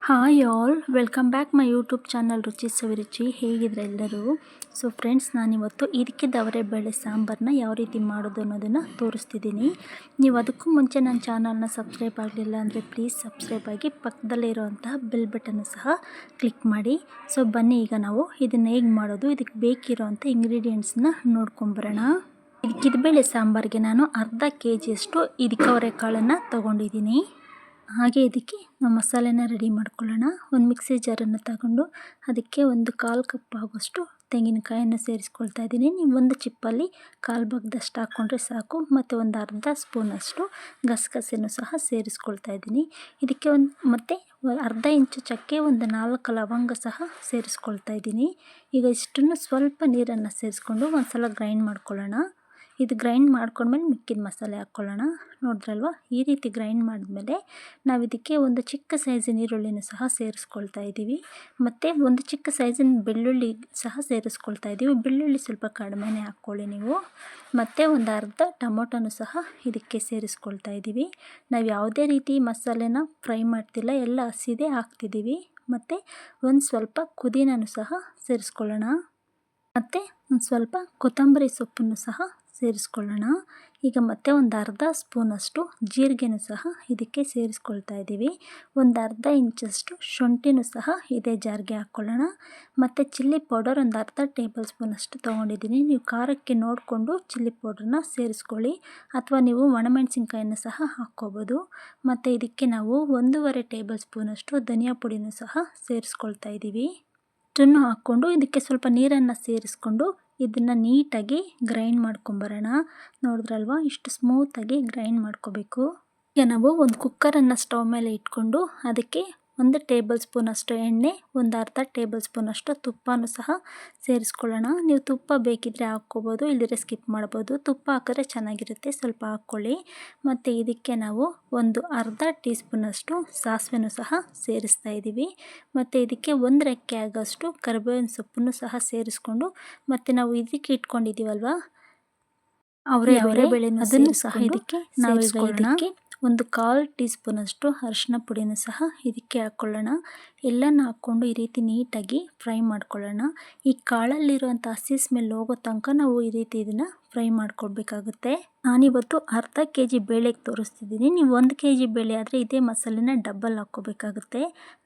Hi all, welcome back my YouTube channel ರುಚಿ ಸವಿರುಚಿ. ಹೇಗಿದ್ರೆ ಎಲ್ಲರೂ? So friends, ನಾನಿವತ್ತು ಇರಿಕಿದವರೆ ಬೇಳೆ ಸಾಂಬಾರನ್ನ ಯಾವ ರೀತಿ ಮಾಡೋದು ಅನ್ನೋದನ್ನು ತೋರಿಸ್ತಿದ್ದೀನಿ. ನೀವು ಅದಕ್ಕೂ ಮುಂಚೆ ನನ್ನ ಚಾನಲ್ನ ಸಬ್ಸ್ಕ್ರೈಬ್ ಆಗಲಿಲ್ಲ ಅಂದರೆ ಪ್ಲೀಸ್ ಸಬ್ಸ್ಕ್ರೈಬ್ ಆಗಿ ಪಕ್ಕದಲ್ಲೇ ಇರುವಂತಹ ಬೆಲ್ ಬಟನ್ನು ಸಹ ಕ್ಲಿಕ್ ಮಾಡಿ. ಸೊ ಬನ್ನಿ, ಈಗ ನಾವು ಇದನ್ನು ಹೇಗೆ ಮಾಡೋದು, ಇದಕ್ಕೆ ಬೇಕಿರೋವಂಥ ಇಂಗ್ರೀಡಿಯೆಂಟ್ಸ್ನ ನೋಡ್ಕೊಂಬರೋಣ. ಇರಿಕಿದ ಸಾಂಬಾರಿಗೆ ನಾನು ಅರ್ಧ ಕೆಜಿಯಷ್ಟು ಇರಿಕವರೆ ಕಾಳನ್ನು ತೊಗೊಂಡಿದ್ದೀನಿ. ಹಾಗೆ ಇದಕ್ಕೆ ನಾವು ಮಸಾಲೆನ ರೆಡಿ ಮಾಡ್ಕೊಳ್ಳೋಣ. ಒಂದು ಮಿಕ್ಸಿ ಜಾರನ್ನು ತಗೊಂಡು ಅದಕ್ಕೆ ಒಂದು 1/4 ಕಪ್ ಆಗೋಷ್ಟು ತೆಂಗಿನಕಾಯನ್ನು ಸೇರಿಸ್ಕೊಳ್ತಾ ಇದ್ದೀನಿ. ನೀವು ಒಂದು ಚಿಪ್ಪಲ್ಲಿ 1/4 ಭಾಗದಷ್ಟು ಹಾಕ್ಕೊಂಡ್ರೆ ಸಾಕು. ಮತ್ತು ಒಂದು ಅರ್ಧ ಸ್ಪೂನಷ್ಟು ಗಸಗಸೆನೂ ಸಹ ಸೇರಿಸ್ಕೊಳ್ತಾ ಇದ್ದೀನಿ. ಇದಕ್ಕೆ ಮತ್ತು ಅರ್ಧ ಇಂಚು ಚಕ್ಕೆ, ಒಂದು 4 ಲವಂಗ ಸಹ ಸೇರಿಸ್ಕೊಳ್ತಾ ಇದ್ದೀನಿ. ಈಗ ಇಷ್ಟನ್ನು ಸ್ವಲ್ಪ ನೀರನ್ನು ಸೇರಿಸ್ಕೊಂಡು ಒಂದು ಸಲ ಗ್ರೈಂಡ್ ಮಾಡ್ಕೊಳ್ಳೋಣ. ಇದು ಗ್ರೈಂಡ್ ಮಾಡ್ಕೊಂಡ್ಮೇಲೆ ಮಿಕ್ಕಿದ ಮಸಾಲೆ ಹಾಕ್ಕೊಳ್ಳೋಣ. ನೋಡಿದ್ರಲ್ವ, ಈ ರೀತಿ ಗ್ರೈಂಡ್ ಮಾಡಿದ್ಮೇಲೆ ನಾವು ಇದಕ್ಕೆ ಒಂದು ಚಿಕ್ಕ ಸೈಜಿನ ಈರುಳ್ಳಿನೂ ಸಹ ಸೇರಿಸ್ಕೊಳ್ತಾ ಇದ್ದೀವಿ. ಮತ್ತು ಒಂದು ಚಿಕ್ಕ ಸೈಜಿನ ಬೆಳ್ಳುಳ್ಳಿ ಸಹ ಸೇರಿಸ್ಕೊಳ್ತಾ ಇದ್ದೀವಿ. ಬೆಳ್ಳುಳ್ಳಿ ಸ್ವಲ್ಪ ಕಡಿಮೆನೇ ಹಾಕ್ಕೊಳ್ಳಿ ನೀವು. ಮತ್ತು ಒಂದು ಅರ್ಧ ಟೊಮೊಟೊನೂ ಸಹ ಇದಕ್ಕೆ ಸೇರಿಸ್ಕೊಳ್ತಾ ಇದ್ದೀವಿ. ನಾವು ಯಾವುದೇ ರೀತಿ ಮಸಾಲೆನ ಫ್ರೈ ಮಾಡ್ತಿಲ್ಲ, ಎಲ್ಲ ಹಸಿದೇ ಹಾಕ್ತಿದ್ದೀವಿ. ಮತ್ತು ಒಂದು ಸ್ವಲ್ಪ ಪುದೀನನೂ ಸಹ ಸೇರಿಸ್ಕೊಳ್ಳೋಣ. ಮತ್ತು ಒಂದು ಸ್ವಲ್ಪ ಕೊತ್ತಂಬರಿ ಸೊಪ್ಪನ್ನು ಸಹ ಸೇರಿಸ್ಕೊಳ್ಳೋಣ. ಈಗ ಮತ್ತೆ ಒಂದು ಅರ್ಧ ಸ್ಪೂನಷ್ಟು ಜೀರಿಗೆನೂ ಸಹ ಇದಕ್ಕೆ ಸೇರಿಸ್ಕೊಳ್ತಾ ಇದ್ದೀವಿ. ಒಂದು ಅರ್ಧ ಇಂಚಷ್ಟು ಶುಂಠಿನೂ ಸಹ ಇದೇ ಜಾರ್ಗೆ ಹಾಕ್ಕೊಳ್ಳೋಣ. ಮತ್ತು ಚಿಲ್ಲಿ ಪೌಡರ್ ಒಂದು ಅರ್ಧ ಟೇಬಲ್ ಸ್ಪೂನಷ್ಟು ತೊಗೊಂಡಿದ್ದೀನಿ. ನೀವು ಖಾರಕ್ಕೆ ನೋಡಿಕೊಂಡು ಚಿಲ್ಲಿ ಪೌಡ್ರನ್ನ ಸೇರಿಸ್ಕೊಳ್ಳಿ, ಅಥವಾ ನೀವು ಒಣಮೆಣಸಿನ್ಕಾಯನ್ನು ಸಹ ಹಾಕ್ಕೋಬೋದು. ಮತ್ತು ಇದಕ್ಕೆ ನಾವು 1.5 ಟೇಬಲ್ ಸ್ಪೂನಷ್ಟು ಧನಿಯಾ ಪುಡಿನೂ ಸಹ ಸೇರಿಸ್ಕೊಳ್ತಾ ಇದ್ದೀವಿ. ಇಷ್ಟನ್ನು ಹಾಕ್ಕೊಂಡು ಇದಕ್ಕೆ ಸ್ವಲ್ಪ ನೀರನ್ನು ಸೇರಿಸ್ಕೊಂಡು ಇದನ್ನು ನೀಟಾಗಿ ಗ್ರೈಂಡ್ ಮಾಡ್ಕೊಂಬರೋಣ. ನೋಡಿದ್ರಲ್ವ, ಇಷ್ಟು ಸ್ಮೂತಾಗಿ ಗ್ರೈಂಡ್ ಮಾಡ್ಕೋಬೇಕು. ಈಗ ನಾವು ಒಂದು ಕುಕ್ಕರನ್ನು ಸ್ಟವ್ ಮೇಲೆ ಇಟ್ಕೊಂಡು ಅದಕ್ಕೆ 1 ಟೇಬಲ್ ಸ್ಪೂನಷ್ಟು ಎಣ್ಣೆ, ಒಂದು ಅರ್ಧ ಟೇಬಲ್ ಸ್ಪೂನಷ್ಟು ತುಪ್ಪನೂ ಸಹ ಸೇರಿಸ್ಕೊಳ್ಳೋಣ. ನೀವು ತುಪ್ಪ ಬೇಕಿದ್ದರೆ ಹಾಕ್ಕೋಬೋದು, ಇಲ್ಲದಿದ್ರೆ ಸ್ಕಿಪ್ ಮಾಡ್ಬೋದು. ತುಪ್ಪ ಹಾಕಿದ್ರೆ ಚೆನ್ನಾಗಿರುತ್ತೆ, ಸ್ವಲ್ಪ ಹಾಕ್ಕೊಳ್ಳಿ. ಮತ್ತು ಇದಕ್ಕೆ ನಾವು ಒಂದು ಅರ್ಧ ಟೀ ಸ್ಪೂನಷ್ಟು ಸಾಸಿವೆನೂ ಸಹ ಸೇರಿಸ್ತಾ ಇದ್ದೀವಿ. ಮತ್ತು ಇದಕ್ಕೆ 1 ರೆಕ್ಕೆ ಆಗೋಷ್ಟು ಕರಿಬೇವಿನ ಸೊಪ್ಪನ್ನು ಸಹ ಸೇರಿಸ್ಕೊಂಡು, ಮತ್ತು ನಾವು ಇದಕ್ಕೆ ಇಟ್ಕೊಂಡಿದ್ದೀವಲ್ವ ಅವರೇ ಬೇಳೆನೂ ಅದನ್ನು ಸಹ ಇದಕ್ಕೆ ನಾವು ಇದಕ್ಕೆ ಒಂದು 1/4 ಟೀ ಸ್ಪೂನಷ್ಟು ಅರಿಶಿನ ಪುಡಿನೂ ಸಹ ಇದಕ್ಕೆ ಹಾಕ್ಕೊಳ್ಳೋಣ. ಎಲ್ಲನೂ ಹಾಕ್ಕೊಂಡು ಈ ರೀತಿ ನೀಟಾಗಿ ಫ್ರೈ ಮಾಡ್ಕೊಳ್ಳೋಣ. ಈ ಕಾಳಲ್ಲಿರುವಂಥ ಹಸಿ ಸ್ಮೆಲ್ ಹೋಗೋ ತನಕ ನಾವು ಈ ರೀತಿ ಇದನ್ನು ಫ್ರೈ ಮಾಡ್ಕೊಳ್ಬೇಕಾಗುತ್ತೆ. ನಾನಿವತ್ತು ಅರ್ಧ ಕೆಜಿ ಬೇಳೆಗೆ ತೋರಿಸ್ತಿದ್ದೀನಿ. ನೀವು 1 ಕೆಜಿ ಬೇಳೆ ಆದರೆ ಇದೇ ಮಸಾಲೆನ ಡಬ್ಬಲ್ ಹಾಕ್ಕೋಬೇಕಾಗುತ್ತೆ.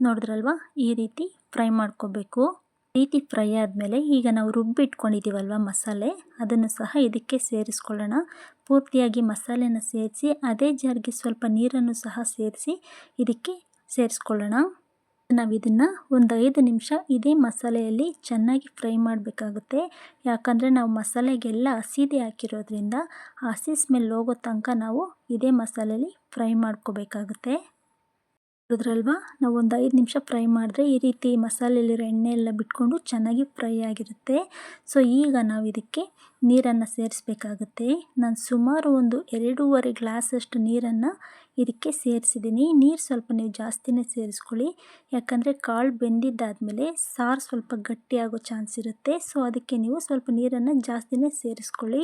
ನೋಡಿದ್ರಲ್ವ, ಈ ರೀತಿ ಫ್ರೈ ಮಾಡ್ಕೋಬೇಕು. ಈ ರೀತಿ ಫ್ರೈ ಆದಮೇಲೆ ಈಗ ನಾವು ರುಬ್ಬಿಟ್ಕೊಂಡಿದ್ದೀವಲ್ವ ಮಸಾಲೆ, ಅದನ್ನು ಸಹ ಇದಕ್ಕೆ ಸೇರಿಸ್ಕೊಳ್ಳೋಣ. ಪೂರ್ತಿಯಾಗಿ ಮಸಾಲೆನ ಸೇರಿಸಿ ಅದೇ ಜಾರ್ಗೆ ಸ್ವಲ್ಪ ನೀರನ್ನು ಸಹ ಸೇರಿಸಿ ಇದಕ್ಕೆ ಸೇರಿಸ್ಕೊಳ್ಳೋಣ. ನಾವು ಇದನ್ನು ಒಂದು 5 ನಿಮಿಷ ಇದೇ ಮಸಾಲೆಯಲ್ಲಿ ಚೆನ್ನಾಗಿ ಫ್ರೈ ಮಾಡಬೇಕಾಗುತ್ತೆ. ಯಾಕಂದರೆ ನಾವು ಮಸಾಲೆಗೆಲ್ಲ ಹಸಿದೇ ಹಾಕಿರೋದ್ರಿಂದ ಆ ಹಸಿ ಸ್ಮೆಲ್ ಹೋಗೋ ತನಕ ನಾವು ಇದೇ ಮಸಾಲೆಯಲ್ಲಿ ಫ್ರೈ ಮಾಡ್ಕೋಬೇಕಾಗುತ್ತೆ. ನೋಡಿದ್ರಲ್ವ, ನಾವು ಒಂದು 5 ನಿಮಿಷ ಫ್ರೈ ಮಾಡಿದ್ರೆ ಈ ರೀತಿ ಮಸಾಲೆಯಲ್ಲಿರೋ ಎಣ್ಣೆ ಎಲ್ಲ ಬಿಟ್ಕೊಂಡು ಚೆನ್ನಾಗಿ ಫ್ರೈ ಆಗಿರುತ್ತೆ. ಸೊ ಈಗ ನಾವು ಇದಕ್ಕೆ ನೀರನ್ನು ಸೇರಿಸ್ಬೇಕಾಗುತ್ತೆ. ನಾನು ಸುಮಾರು ಒಂದು 2.5 ಗ್ಲಾಸಷ್ಟು ನೀರನ್ನು ಇದಕ್ಕೆ ಸೇರಿಸಿದ್ದೀನಿ. ನೀರು ಸ್ವಲ್ಪ ನೀವು ಜಾಸ್ತಿನೇ ಸೇರಿಸ್ಕೊಳ್ಳಿ, ಯಾಕಂದರೆ ಕಾಳು ಬೆಂದಿದ್ದಾದಮೇಲೆ ಸಾರು ಸ್ವಲ್ಪ ಗಟ್ಟಿಯಾಗೋ ಚಾನ್ಸ್ ಇರುತ್ತೆ. ಸೊ ಅದಕ್ಕೆ ನೀವು ಸ್ವಲ್ಪ ನೀರನ್ನು ಜಾಸ್ತಿನೇ ಸೇರಿಸ್ಕೊಳ್ಳಿ.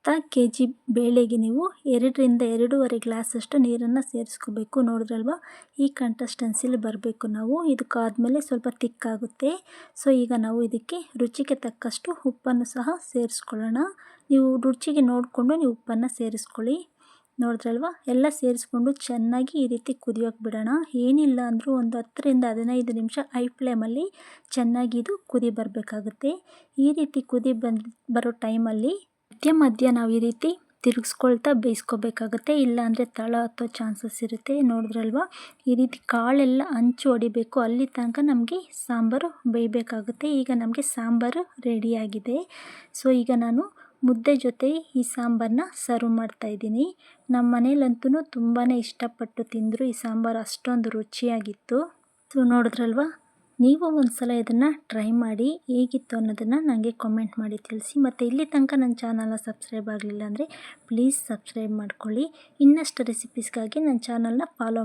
ಅರ್ಧ ಕೆಜಿ ಬೇಳೆಗೆ ನೀವು 2ರಿಂದ 2.5 ಗ್ಲಾಸಷ್ಟು ನೀರನ್ನು ಸೇರಿಸ್ಕೋಬೇಕು. ನೋಡಿದ್ರಲ್ವ, ಈ ಕನ್ಸಿಸ್ಟೆನ್ಸಿಲಿ ಬರಬೇಕು ನಾವು. ಇದಕ್ಕಾದಮೇಲೆ ಸ್ವಲ್ಪ ತಿಕ್ಕಾಗುತ್ತೆ. ಸೊ ಈಗ ನಾವು ಇದಕ್ಕೆ ರುಚಿಗೆ ತಕ್ಕಷ್ಟು ಉಪ್ಪನ್ನು ಸಹ ಸೇರಿಸ್ಕೊಳ್ಳೋಣ. ನೀವು ರುಚಿಗೆ ನೋಡಿಕೊಂಡು ನೀವು ಉಪ್ಪನ್ನು ಸೇರಿಸ್ಕೊಳ್ಳಿ. ನೋಡಿದ್ರಲ್ವ, ಎಲ್ಲ ಸೇರಿಸ್ಕೊಂಡು ಚೆನ್ನಾಗಿ ಈ ರೀತಿ ಕುದಿಯೋಕೆ ಬಿಡೋಣ. ಏನಿಲ್ಲ ಅಂದರೂ ಒಂದು 10ರಿಂದ 15 ನಿಮಿಷ ಹೈ ಫ್ಲೇಮಲ್ಲಿ ಚೆನ್ನಾಗಿ ಇದು ಕುದಿ ಬರಬೇಕಾಗುತ್ತೆ. ಈ ರೀತಿ ಕುದಿ ಬರೋ ಟೈಮಲ್ಲಿ ಮಧ್ಯ ನಾವು ಈ ರೀತಿ ತಿರುಗಿಸ್ಕೊಳ್ತಾ ಬೇಯಿಸ್ಕೋಬೇಕಾಗುತ್ತೆ, ಇಲ್ಲಾಂದರೆ ತಳ ಹತ್ತೋ ಚಾನ್ಸಸ್ ಇರುತ್ತೆ. ನೋಡಿದ್ರಲ್ವ, ಈ ರೀತಿ ಕಾಳೆಲ್ಲ ಹಂಚು ಹೊಡಿಬೇಕು, ಅಲ್ಲಿ ತನಕ ನಮಗೆ ಸಾಂಬಾರು ಬೇಯಬೇಕಾಗುತ್ತೆ. ಈಗ ನಮಗೆ ಸಾಂಬಾರು ರೆಡಿಯಾಗಿದೆ. ಸೊ ಈಗ ನಾನು ಮುದ್ದೆ ಜೊತೆ ಈ ಸಾಂಬಾರನ್ನ ಸರ್ವ್ ಮಾಡ್ತಾಯಿದ್ದೀನಿ. ನಮ್ಮ ಮನೇಲಂತೂ ತುಂಬಾ ಇಷ್ಟಪಟ್ಟು ತಿಂದರು ಈ ಸಾಂಬಾರು, ಅಷ್ಟೊಂದು ರುಚಿಯಾಗಿತ್ತು. ಸೊ ನೋಡಿದ್ರಲ್ವ, ನೀವು ಒಂದು ಸಲ ಇದನ್ನು ಟ್ರೈ ಮಾಡಿ ಹೇಗಿತ್ತು ಅನ್ನೋದನ್ನು ನನಗೆ ಕಾಮೆಂಟ್ ಮಾಡಿ ತಿಳಿಸಿ. ಮತ್ತು ಇಲ್ಲಿ ತನಕ ನನ್ನ ಚಾನಲ್ನ ಸಬ್ಸ್ಕ್ರೈಬ್ ಆಗಲಿಲ್ಲ ಅಂದರೆ ಪ್ಲೀಸ್ ಸಬ್ಸ್ಕ್ರೈಬ್ ಮಾಡ್ಕೊಳ್ಳಿ. ಇನ್ನಷ್ಟು ರೆಸಿಪೀಸ್ಗಾಗಿ ನನ್ನ ಚಾನಲ್ನ ಫಾಲೋ